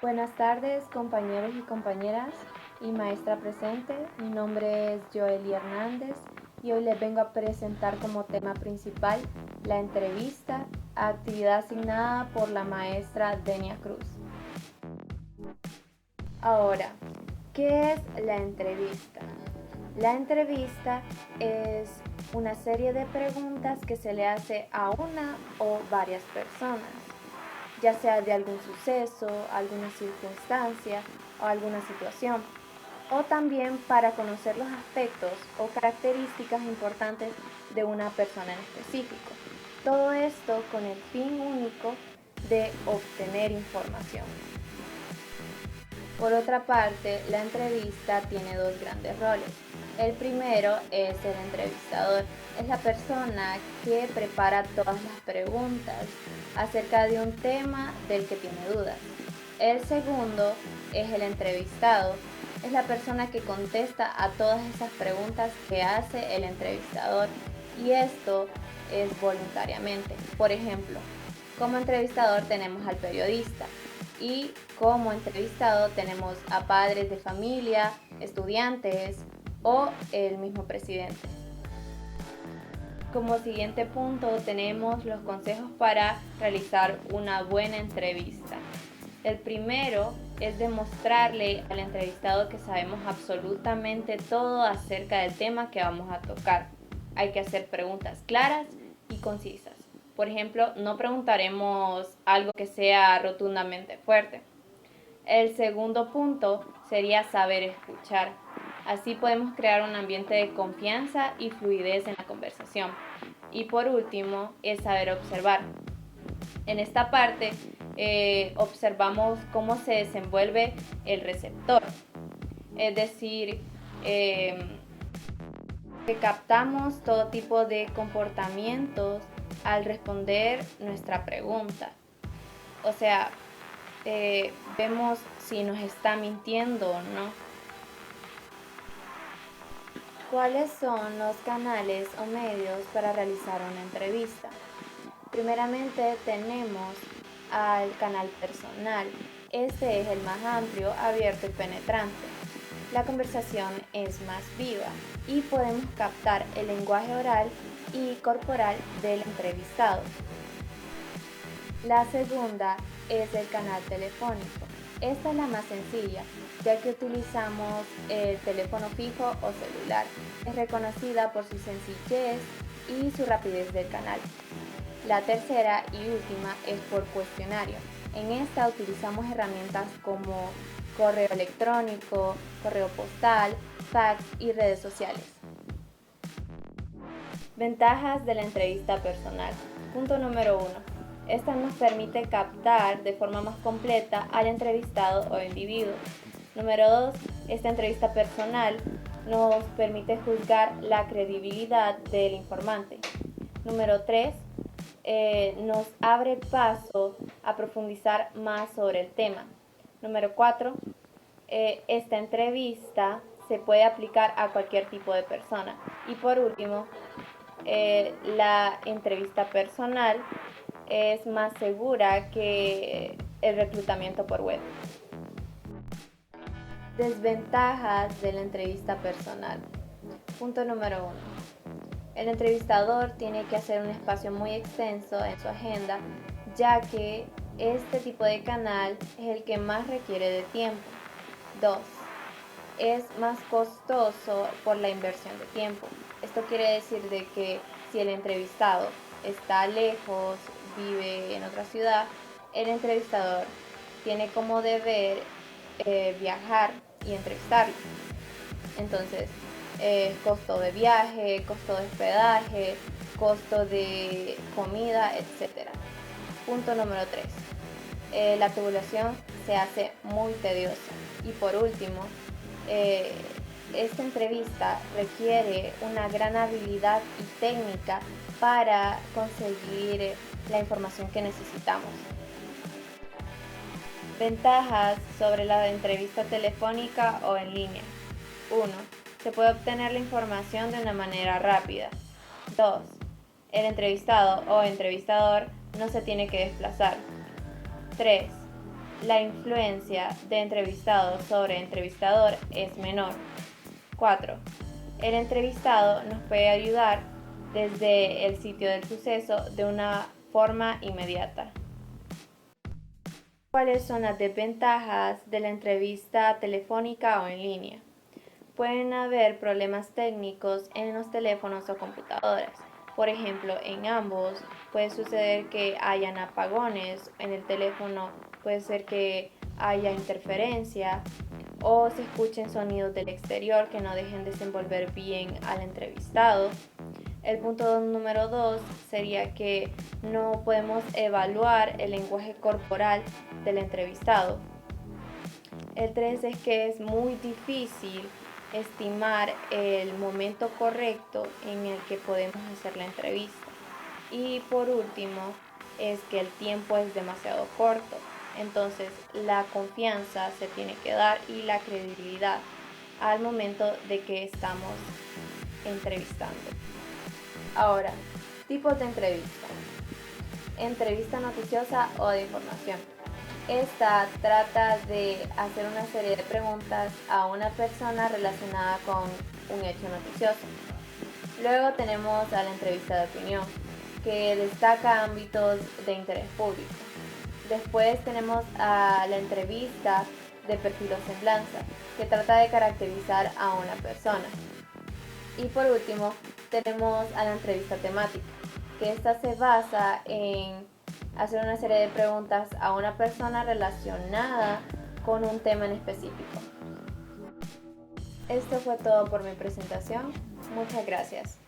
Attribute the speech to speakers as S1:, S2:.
S1: Buenas tardes, compañeros y compañeras y maestra presente. Mi nombre es Joely Hernández y hoy les vengo a presentar como tema principal la entrevista, actividad asignada por la maestra Denia Cruz. Ahora, ¿qué es la entrevista? La entrevista es una serie de preguntas que se le hace a una o varias personas, ya sea de algún suceso, alguna circunstancia o alguna situación, o también para conocer los aspectos o características importantes de una persona en específico. Todo esto con el fin único de obtener información. Por otra parte, la entrevista tiene dos grandes roles. El primero es el entrevistador. Es la persona que prepara todas las preguntas acerca de un tema del que tiene dudas. El segundo es el entrevistado. Es la persona que contesta a todas esas preguntas que hace el entrevistador. Y esto es voluntariamente. Por ejemplo, como entrevistador tenemos al periodista. Y como entrevistado tenemos a padres de familia, estudiantes o el mismo presidente. Como siguiente punto tenemos los consejos para realizar una buena entrevista. El primero es demostrarle al entrevistado que sabemos absolutamente todo acerca del tema que vamos a tocar. Hay que hacer preguntas claras y concisas. Por ejemplo, no preguntaremos algo que sea rotundamente fuerte. El segundo punto sería saber escuchar. Así podemos crear un ambiente de confianza y fluidez en la conversación. Y por último, es saber observar. En esta parte observamos cómo se desenvuelve el receptor. Es decir, que captamos todo tipo de comportamientos al responder nuestra pregunta. O sea, vemos si nos está mintiendo o no. ¿Cuáles son los canales o medios para realizar una entrevista? Primeramente tenemos al canal personal. Este es el más amplio, abierto y penetrante. La conversación es más viva y podemos captar el lenguaje oral y corporal del entrevistado. La segunda es el canal telefónico. Esta es la más sencilla, ya que utilizamos el teléfono fijo o celular. Es reconocida por su sencillez y su rapidez del canal. La tercera y última es por cuestionario. En esta utilizamos herramientas como correo electrónico, correo postal, fax y redes sociales. Ventajas de la entrevista personal. Punto número 1. Esta nos permite captar de forma más completa al entrevistado o individuo. Número 2. Esta entrevista personal nos permite juzgar la credibilidad del informante. Número 3. Nos abre paso a profundizar más sobre el tema. Número 4. Esta entrevista se puede aplicar a cualquier tipo de persona. Y por último, la entrevista personal es más segura que el reclutamiento por web. Desventajas de la entrevista personal. Punto número 1. El entrevistador tiene que hacer un espacio muy extenso en su agenda, ya que este tipo de canal es el que más requiere de tiempo. 2. Es más costoso por la inversión de tiempo. Esto quiere decir de que si el entrevistado está lejos, vive en otra ciudad, el entrevistador tiene como deber viajar y entrevistarlo. Entonces, costo de viaje, costo de hospedaje, costo de comida, etc. Punto número 3. La tubulación se hace muy tediosa. Y por último, esta entrevista requiere una gran habilidad y técnica para conseguir la información que necesitamos. Ventajas sobre la entrevista telefónica o en línea. 1. Se puede obtener la información de una manera rápida. 2. El entrevistado o entrevistador no se tiene que desplazar. 3. la influencia de entrevistado sobre entrevistador es menor. 4. El entrevistado nos puede ayudar desde el sitio del suceso de una forma inmediata. ¿Cuáles son las desventajas de la entrevista telefónica o en línea? Pueden haber problemas técnicos en los teléfonos o computadoras. Por ejemplo, en ambos puede suceder que hayan apagones, en el teléfono puede ser que haya interferencia o se escuchen sonidos del exterior que no dejen desenvolver bien al entrevistado. El punto número 2 sería que no podemos evaluar el lenguaje corporal del entrevistado. El 3 es que es muy difícil estimar el momento correcto en el que podemos hacer la entrevista. Y por último, es que el tiempo es demasiado corto. Entonces, la confianza se tiene que dar y la credibilidad al momento de que estamos entrevistando. Ahora, tipos de entrevista. Entrevista noticiosa o de información. Esta trata de hacer una serie de preguntas a una persona relacionada con un hecho noticioso. Luego tenemos a la entrevista de opinión, que destaca ámbitos de interés público. Después tenemos a la entrevista de perfil o semblanza, que trata de caracterizar a una persona. Y por último, tenemos a la entrevista temática, que esta se basa en hacer una serie de preguntas a una persona relacionada con un tema en específico. Esto fue todo por mi presentación. Muchas gracias.